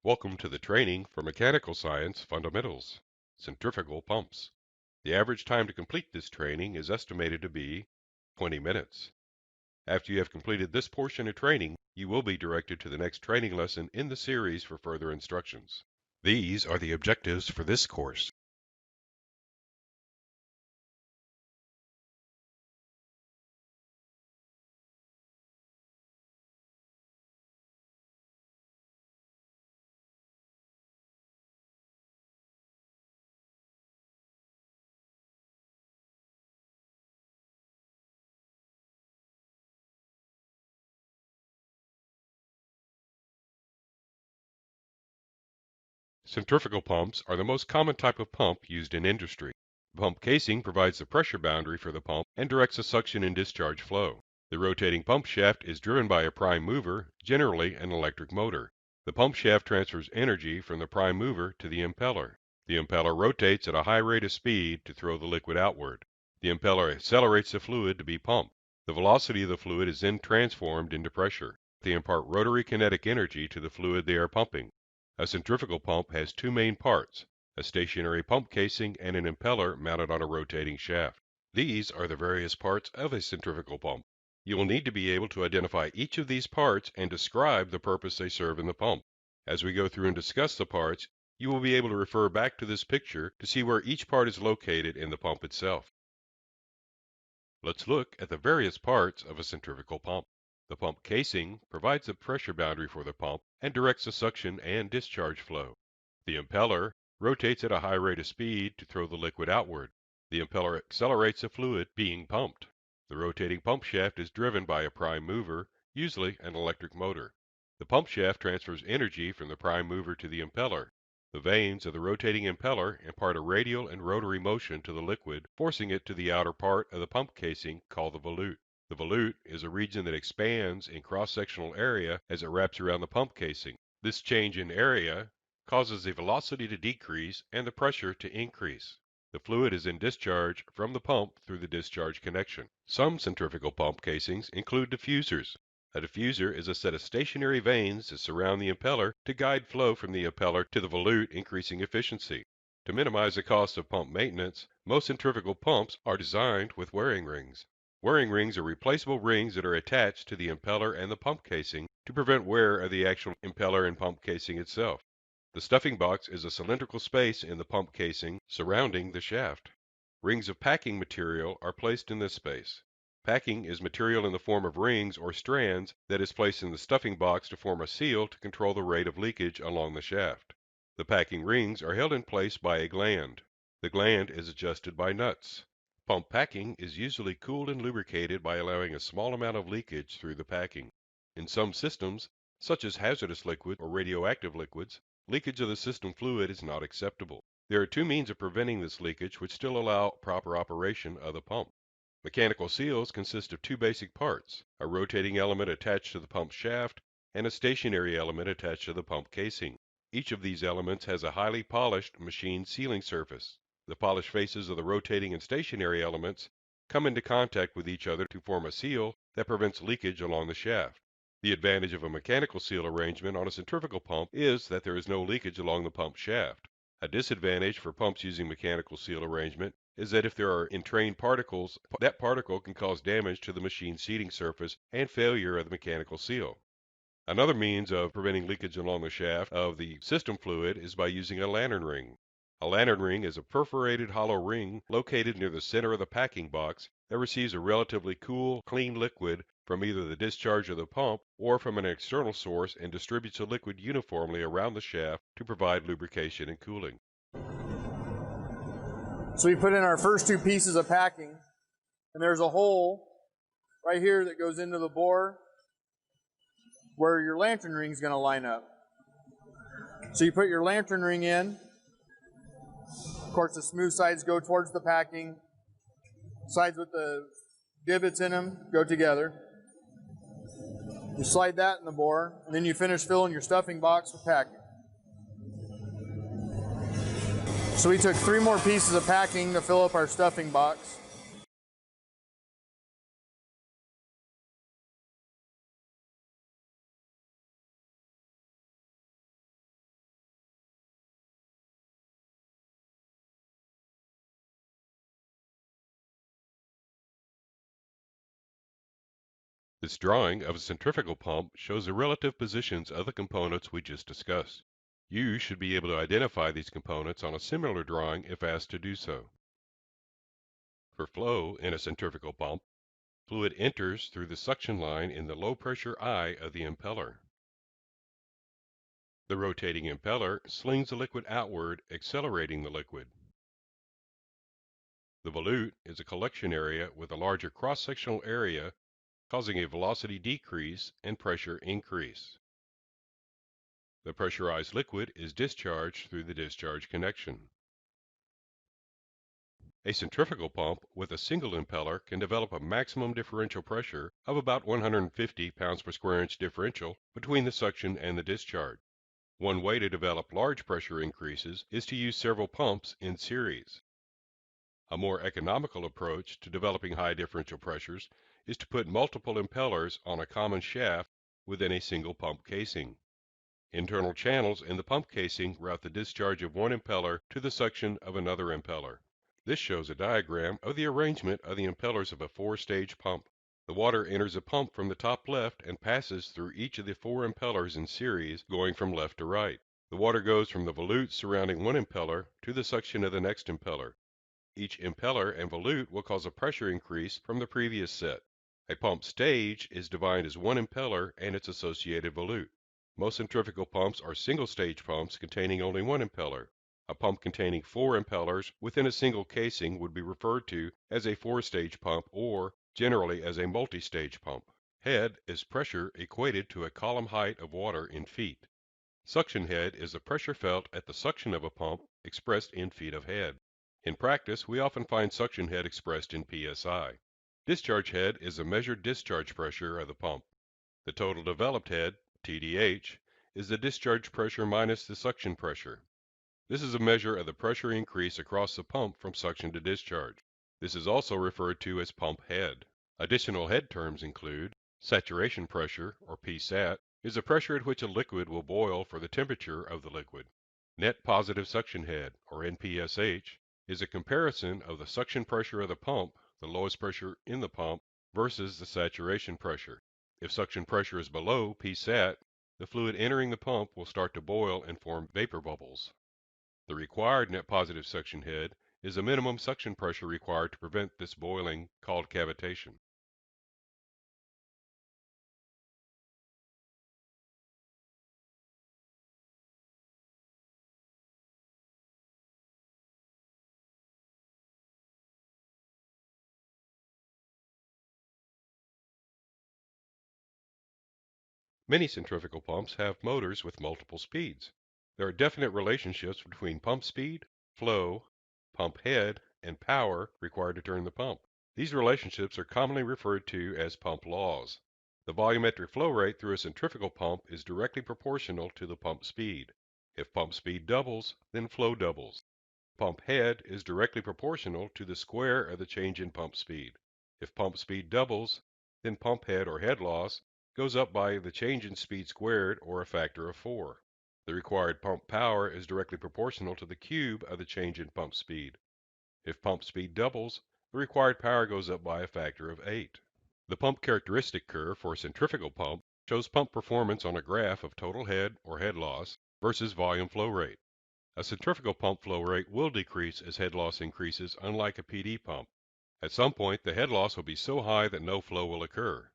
Welcome to the training for Mechanical Science Fundamentals, Centrifugal Pumps. The average time to complete this training is estimated to be 20 minutes. After you have completed this portion of training, you will be directed to the next training lesson in the series for further instructions. These are the objectives for this course. Centrifugal pumps are the most common type of pump used in industry. The pump casing provides the pressure boundary for the pump and directs the suction and discharge flow. The rotating pump shaft is driven by a prime mover, generally an electric motor. The pump shaft transfers energy from the prime mover to the impeller. The impeller rotates at a high rate of speed to throw the liquid outward. The impeller accelerates the fluid to be pumped. The velocity of the fluid is then transformed into pressure. They impart rotary kinetic energy to the fluid they are pumping. A centrifugal pump has two main parts, a stationary pump casing and an impeller mounted on a rotating shaft. These are the various parts of a centrifugal pump. You will need to be able to identify each of these parts and describe the purpose they serve in the pump. As we go through and discuss the parts, you will be able to refer back to this picture to see where each part is located in the pump itself. Let's look at the various parts of a centrifugal pump. The pump casing provides the pressure boundary for the pump and directs the suction and discharge flow. The impeller rotates at a high rate of speed to throw the liquid outward. The impeller accelerates the fluid being pumped. The rotating pump shaft is driven by a prime mover, usually an electric motor. The pump shaft transfers energy from the prime mover to the impeller. The vanes of the rotating impeller impart a radial and rotary motion to the liquid, forcing it to the outer part of the pump casing called the volute. The volute is a region that expands in cross-sectional area as it wraps around the pump casing. This change in area causes the velocity to decrease and the pressure to increase. The fluid is then discharged from the pump through the discharge connection. Some centrifugal pump casings include diffusers. A diffuser is a set of stationary vanes that surround the impeller to guide flow from the impeller to the volute, increasing efficiency. To minimize the cost of pump maintenance, most centrifugal pumps are designed with wearing rings. Wearing rings are replaceable rings that are attached to the impeller and the pump casing to prevent wear of the actual impeller and pump casing itself. The stuffing box is a cylindrical space in the pump casing surrounding the shaft. Rings of packing material are placed in this space. Packing is material in the form of rings or strands that is placed in the stuffing box to form a seal to control the rate of leakage along the shaft. The packing rings are held in place by a gland. The gland is adjusted by nuts. Pump packing is usually cooled and lubricated by allowing a small amount of leakage through the packing. In some systems, such as hazardous liquid or radioactive liquids, leakage of the system fluid is not acceptable. There are two means of preventing this leakage which still allow proper operation of the pump. Mechanical seals consist of two basic parts, a rotating element attached to the pump shaft and a stationary element attached to the pump casing. Each of these elements has a highly polished machine sealing surface. The polished faces of the rotating and stationary elements come into contact with each other to form a seal that prevents leakage along the shaft. The advantage of a mechanical seal arrangement on a centrifugal pump is that there is no leakage along the pump shaft. A disadvantage for pumps using mechanical seal arrangement is that if there are entrained particles, that particle can cause damage to the machine seating surface and failure of the mechanical seal. Another means of preventing leakage along the shaft of the system fluid is by using a lantern ring. A lantern ring is a perforated hollow ring located near the center of the packing box that receives a relatively cool, clean liquid from either the discharge of the pump or from an external source and distributes the liquid uniformly around the shaft to provide lubrication and cooling. So we put in our first two pieces of packing, and there's a hole right here that goes into the bore where your lantern ring is going to line up. So you put your lantern ring in. Of course, the smooth sides go towards the packing. Sides with the divots in them go together. You slide that in the bore, and then you finish filling your stuffing box with packing. So we took 3 more pieces of packing to fill up our stuffing box. This drawing of a centrifugal pump shows the relative positions of the components we just discussed. You should be able to identify these components on a similar drawing if asked to do so. For flow in a centrifugal pump, fluid enters through the suction line in the low-pressure eye of the impeller. The rotating impeller slings the liquid outward, accelerating the liquid. The volute is a collection area with a larger cross-sectional area, causing a velocity decrease and pressure increase. The pressurized liquid is discharged through the discharge connection. A centrifugal pump with a single impeller can develop a maximum differential pressure of about 150 pounds per square inch differential between the suction and the discharge. One way to develop large pressure increases is to use several pumps in series. A more economical approach to developing high differential pressures is to put multiple impellers on a common shaft within a single pump casing. Internal channels in the pump casing route the discharge of one impeller to the suction of another impeller. This shows a diagram of the arrangement of the impellers of a four-stage pump. The water enters a pump from the top left and passes through each of the four impellers in series, going from left to right. The water goes from the volute surrounding one impeller to the suction of the next impeller. Each impeller and volute will cause a pressure increase from the previous set. A pump stage is defined as one impeller and its associated volute. Most centrifugal pumps are single-stage pumps containing only one impeller. A pump containing four impellers within a single casing would be referred to as a four-stage pump or, generally, as a multi-stage pump. Head is pressure equated to a column height of water in feet. Suction head is the pressure felt at the suction of a pump expressed in feet of head. In practice, we often find suction head expressed in psi. Discharge head is the measured discharge pressure of the pump. The total developed head, TDH, is the discharge pressure minus the suction pressure. This is a measure of the pressure increase across the pump from suction to discharge. This is also referred to as pump head. Additional head terms include saturation pressure, or Psat, is the pressure at which a liquid will boil for the temperature of the liquid. Net positive suction head, or NPSH, is a comparison of the suction pressure of the pump, the lowest pressure in the pump, versus the saturation pressure. If suction pressure is below Psat, the fluid entering the pump will start to boil and form vapor bubbles. The required net positive suction head is the minimum suction pressure required to prevent this boiling, called cavitation. Many centrifugal pumps have motors with multiple speeds. There are definite relationships between pump speed, flow, pump head, and power required to turn the pump. These relationships are commonly referred to as pump laws. The volumetric flow rate through a centrifugal pump is directly proportional to the pump speed. If pump speed doubles, then flow doubles. Pump head is directly proportional to the square of the change in pump speed. If pump speed doubles, then pump head or head loss goes up by the change in speed squared, or a factor of 4. The required pump power is directly proportional to the cube of the change in pump speed. If pump speed doubles, the required power goes up by a factor of 8. The pump characteristic curve for a centrifugal pump shows pump performance on a graph of total head or head loss versus volume flow rate. A centrifugal pump flow rate will decrease as head loss increases, unlike a PD pump. At some point, the head loss will be so high that no flow will occur.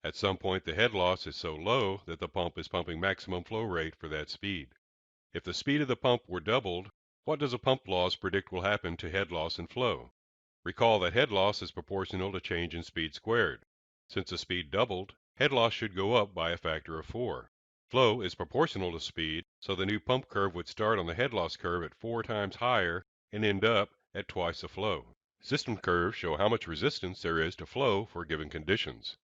At some point, the head loss is so low that the pump is pumping maximum flow rate for that speed. If the speed of the pump were doubled, what does a pump laws predict will happen to head loss and flow? Recall that head loss is proportional to change in speed squared. Since the speed doubled, head loss should go up by a factor of 4. Flow is proportional to speed, so the new pump curve would start on the head loss curve at 4 times higher and end up at twice the flow. System curves show how much resistance there is to flow for given conditions.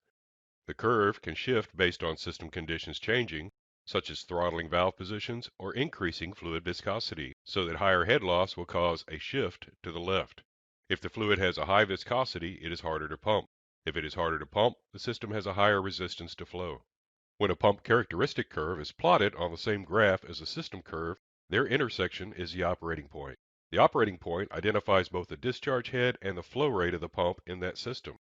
The curve can shift based on system conditions changing, such as throttling valve positions or increasing fluid viscosity, so that higher head loss will cause a shift to the left. If the fluid has a high viscosity, it is harder to pump. If it is harder to pump, the system has a higher resistance to flow. When a pump characteristic curve is plotted on the same graph as the system curve, their intersection is the operating point. The operating point identifies both the discharge head and the flow rate of the pump in that system.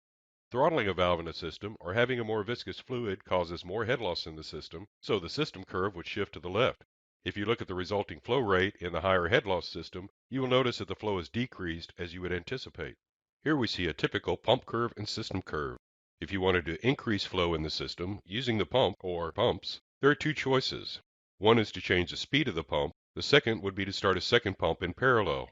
Throttling a valve in a system or having a more viscous fluid causes more head loss in the system, so the system curve would shift to the left. If you look at the resulting flow rate in the higher head loss system, you will notice that the flow is decreased as you would anticipate. Here we see a typical pump curve and system curve. If you wanted to increase flow in the system using the pump or pumps, there are two choices. One is to change the speed of the pump. The second would be to start a second pump in parallel.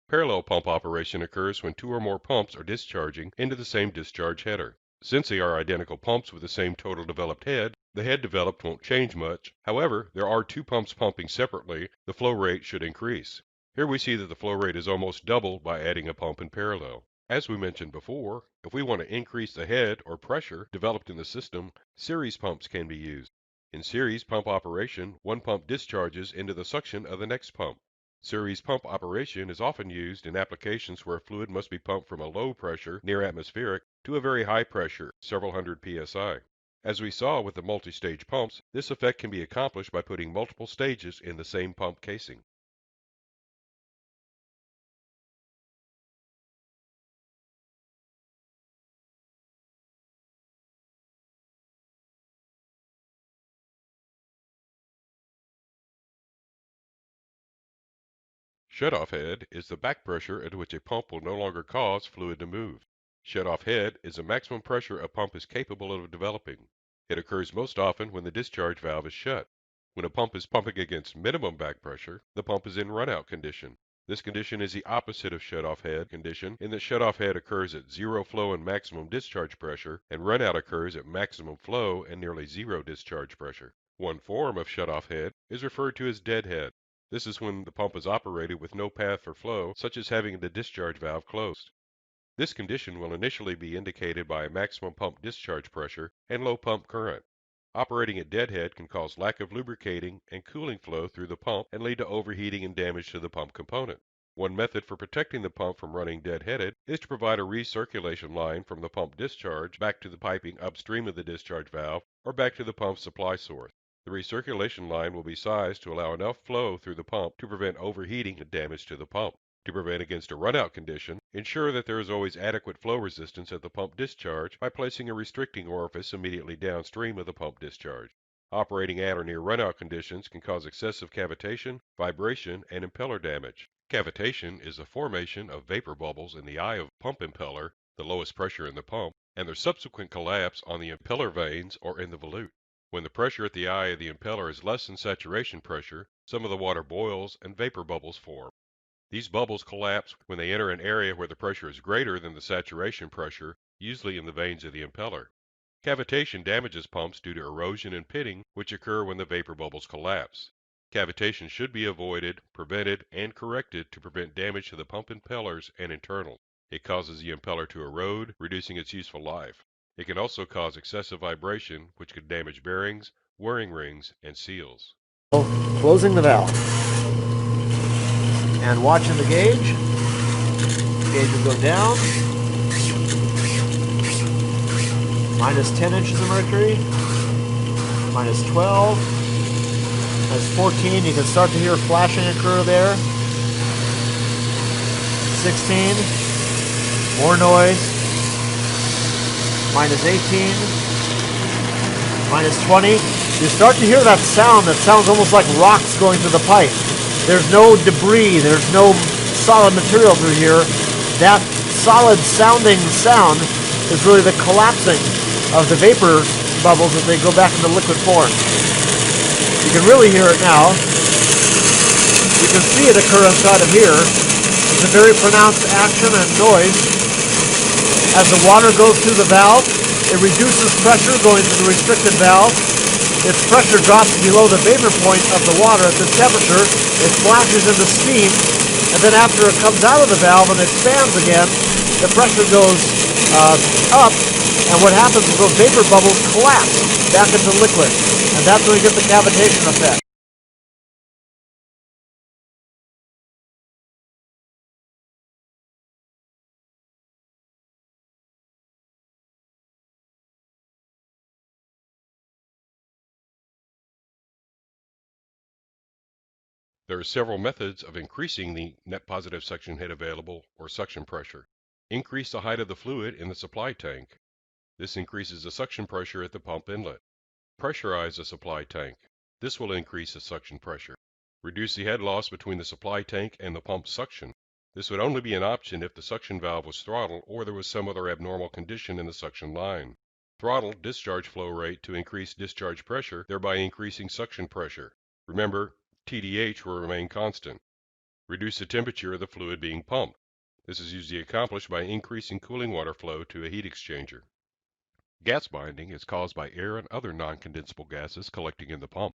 Parallel pump operation occurs when two or more pumps are discharging into the same discharge header. Since they are identical pumps with the same total developed head, the head developed won't change much. However, there are two pumps pumping separately, the flow rate should increase. Here we see that the flow rate is almost doubled by adding a pump in parallel. As we mentioned before, if we want to increase the head or pressure developed in the system, series pumps can be used. In series pump operation, one pump discharges into the suction of the next pump. Series pump operation is often used in applications where fluid must be pumped from a low pressure, near atmospheric, to a very high pressure, several hundred psi. As we saw with the multi-stage pumps, this effect can be accomplished by putting multiple stages in the same pump casing. Shutoff head is the back pressure at which a pump will no longer cause fluid to move. Shutoff head is the maximum pressure a pump is capable of developing. It occurs most often when the discharge valve is shut. When a pump is pumping against minimum back pressure, the pump is in runout condition. This condition is the opposite of shutoff head condition in that shutoff head occurs at zero flow and maximum discharge pressure, and runout occurs at maximum flow and nearly zero discharge pressure. One form of shutoff head is referred to as deadhead. This is when the pump is operated with no path for flow, such as having the discharge valve closed. This condition will initially be indicated by a maximum pump discharge pressure and low pump current. Operating at deadhead can cause lack of lubricating and cooling flow through the pump and lead to overheating and damage to the pump component. One method for protecting the pump from running deadheaded is to provide a recirculation line from the pump discharge back to the piping upstream of the discharge valve or back to the pump supply source. The recirculation line will be sized to allow enough flow through the pump to prevent overheating and damage to the pump. To prevent against a runout condition, ensure that there is always adequate flow resistance at the pump discharge by placing a restricting orifice immediately downstream of the pump discharge. Operating at or near runout conditions can cause excessive cavitation, vibration, and impeller damage. Cavitation is the formation of vapor bubbles in the eye of pump impeller, the lowest pressure in the pump, and their subsequent collapse on the impeller vanes or in the volute. When the pressure at the eye of the impeller is less than saturation pressure, some of the water boils and vapor bubbles form. These bubbles collapse when they enter an area where the pressure is greater than the saturation pressure, usually in the vanes of the impeller. Cavitation damages pumps due to erosion and pitting, which occur when the vapor bubbles collapse. Cavitation should be avoided, prevented, and corrected to prevent damage to the pump impellers and internals. It causes the impeller to erode, reducing its useful life. It can also cause excessive vibration, which could damage bearings, whirring rings, and seals. Closing the valve and watching the gauge. Gauge will go down. Minus 10 inches of mercury. Minus 12. Minus 14. You can start to hear flashing occur there. 16. More noise. Minus 18. Minus 20. You start to hear that sound sounds almost like rocks going through the pipe. There's no debris, there's no solid material through here. That solid sounding sound is really the collapsing of the vapor bubbles as they go back into liquid form. You can really hear it now. You can see it occur inside of here. It's a very pronounced action and noise. As the water goes through the valve, it reduces pressure going through the restricted valve. Its pressure drops below the vapor point of the water at this temperature. It flashes into steam, and then after it comes out of the valve and expands again, the pressure goes up, and what happens is those vapor bubbles collapse back into liquid, and that's when we get the cavitation effect. There are several methods of increasing the net positive suction head available or suction pressure. Increase the height of the fluid in the supply tank. This increases the suction pressure at the pump inlet. Pressurize the supply tank. This will increase the suction pressure. Reduce the head loss between the supply tank and the pump suction. This would only be an option if the suction valve was throttled or there was some other abnormal condition in the suction line. Throttle discharge flow rate to increase discharge pressure, thereby increasing suction pressure. Remember, TDH will remain constant. Reduce the temperature of the fluid being pumped. This is usually accomplished by increasing cooling water flow to a heat exchanger. Gas binding is caused by air and other non-condensable gases collecting in the pump.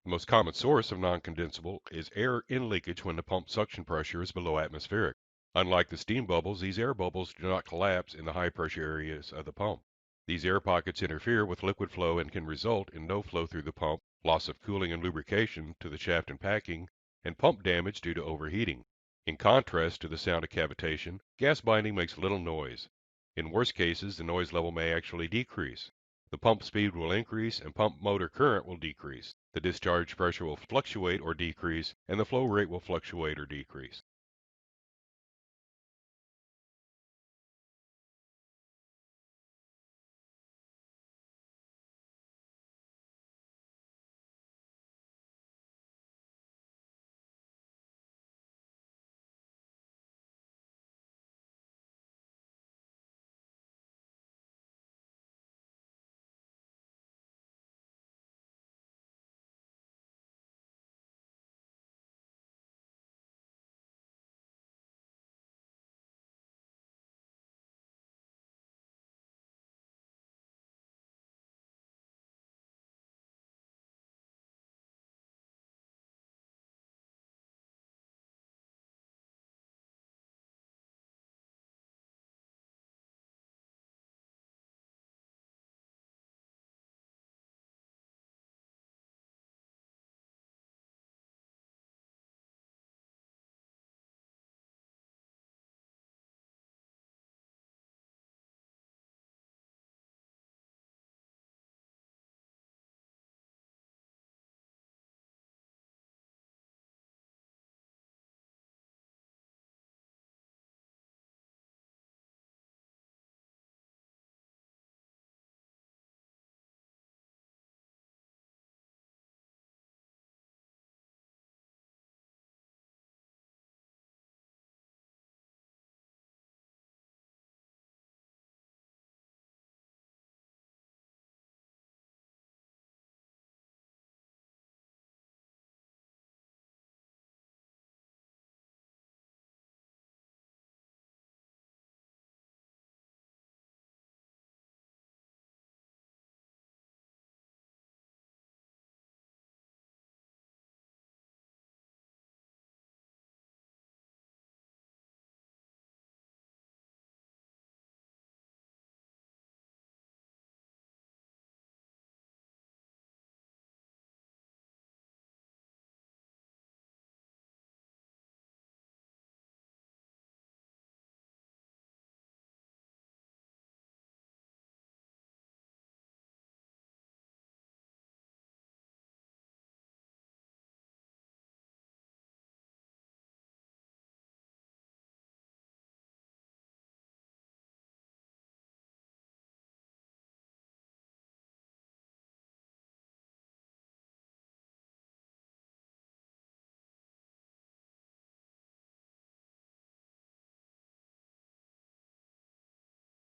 The most common source of non-condensable is air in leakage when the pump suction pressure is below atmospheric. Unlike the steam bubbles, these air bubbles do not collapse in the high pressure areas of the pump. These air pockets interfere with liquid flow and can result in no flow through the pump, loss of cooling and lubrication to the shaft and packing, and pump damage due to overheating. In contrast to the sound of cavitation, gas binding makes little noise. In worst cases, the noise level may actually decrease. The pump speed will increase and pump motor current will decrease. The discharge pressure will fluctuate or decrease, and the flow rate will fluctuate or decrease.